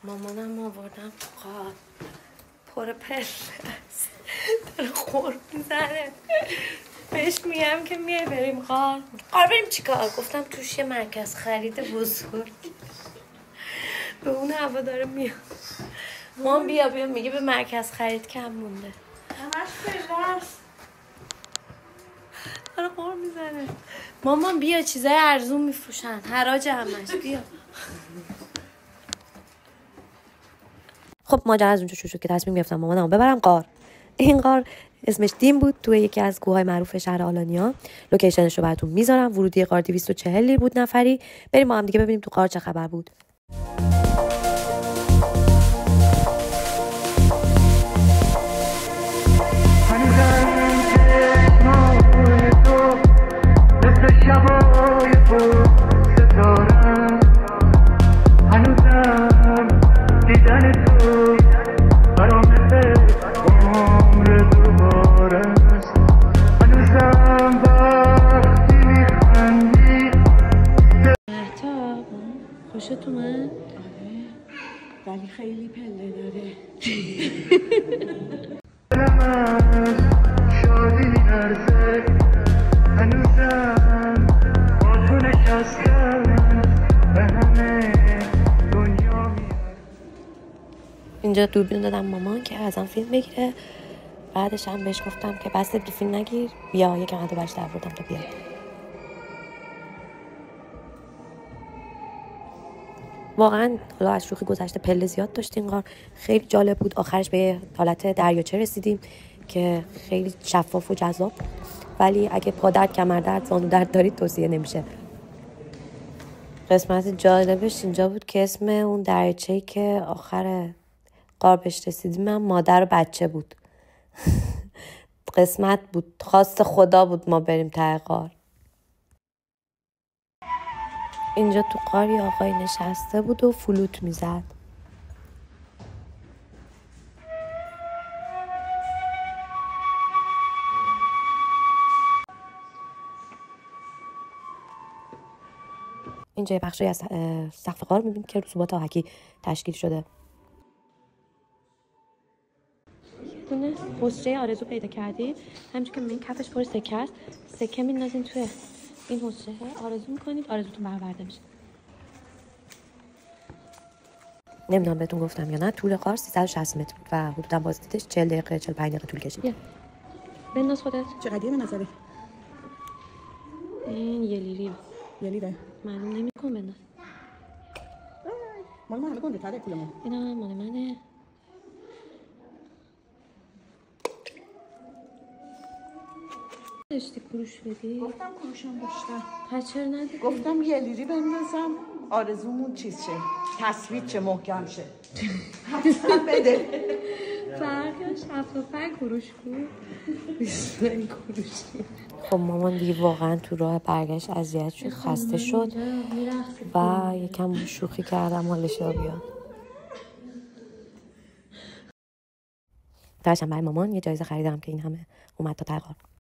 مامانم آوردم تو قار پر پله است داره خور میزنه. بهش میگم که میای بریم قار بریم چیکار؟ گفتم توش یه مرکز خرید بزرگ به اون هوا داره میاد. مام بیا میگه به مرکز خرید کم مونده. همش پله است داره خور میزنه. مامان بیا چیزای ارزون میفروشن حراج همش بیا. خب ماجرا از اونجا شروع شد که تصمیم گرفتم مامانمو ببرم غار. این غار اسمش دیم بود، توی یکی از کوههای معروف شهر آلانیا. لوکیشنش رو براتون میذارم. ورودی غار 240 لیر بود نفری. بریم ما هم دیگه ببینیم تو غار چه خبر بود. خوشت اومد؟ ولی خیلی پله داره. اینجا دوربین دادم مامان که ازم فیلم بگیره. بعدش هم بهش گفتم که بس دیگه فیلم نگیر، بیا یکم عدو برش در بردم تا بیاد. واقعا حالا از شوخی گذشته پله زیاد داشتیم غار، خیلی جالب بود. آخرش به حالت دریاچه رسیدیم که خیلی شفاف و جذاب، ولی اگه پا درد، کمر درد، زانو درد دارید توصیه نمیشه. قسمت جالبش اینجا بود که اسم اون دریاچه‌ای که آخر غار بهش رسیدیم هم مادر و بچه بود. قسمت بود، خواست خدا بود ما بریم ته غار. اینجا تو غار یه آقای نشسته بود و فلوت میزد. اینجا یه بخشی از سقف غار میبینید که رسوبات آهکی تشکیل شده. دونه حسره آرزو پیدا کردیم، همچون که این کفش پر سکه است. سکه میندازین توی این حسره، آرزو میکنید، آرزوتون برآورده میشه. نمیدونم بهتون گفتم یا نه، طول غار 360 متر بود و حدودا بازدیدش 40 دقیقه 45 دقیقه طول کشید. بنداز خودت. چقدر به نظره؟ این یه لیری. یه لیره معلوم نمی‌کنه بنداز. مال ما همه گنده تره پولمون. اینا مال منه. داشتی کروش بدی؟ گفتم کروشم داشتم. پس چرا ندیدی؟ گفتم یه لیری بندازم آرزومون چیز شه، تصویر چه محکم شه. حتما بده. فرقش 75 کروش بود. 25 کروش. خب مامان دیگه واقعا تو راه برگشت اذیت شد، خسته شد و یکم شوخی کردم حالش را بیاد. درشم برای مامان یه جایزه خریدم که این همه اومد تا ته غار.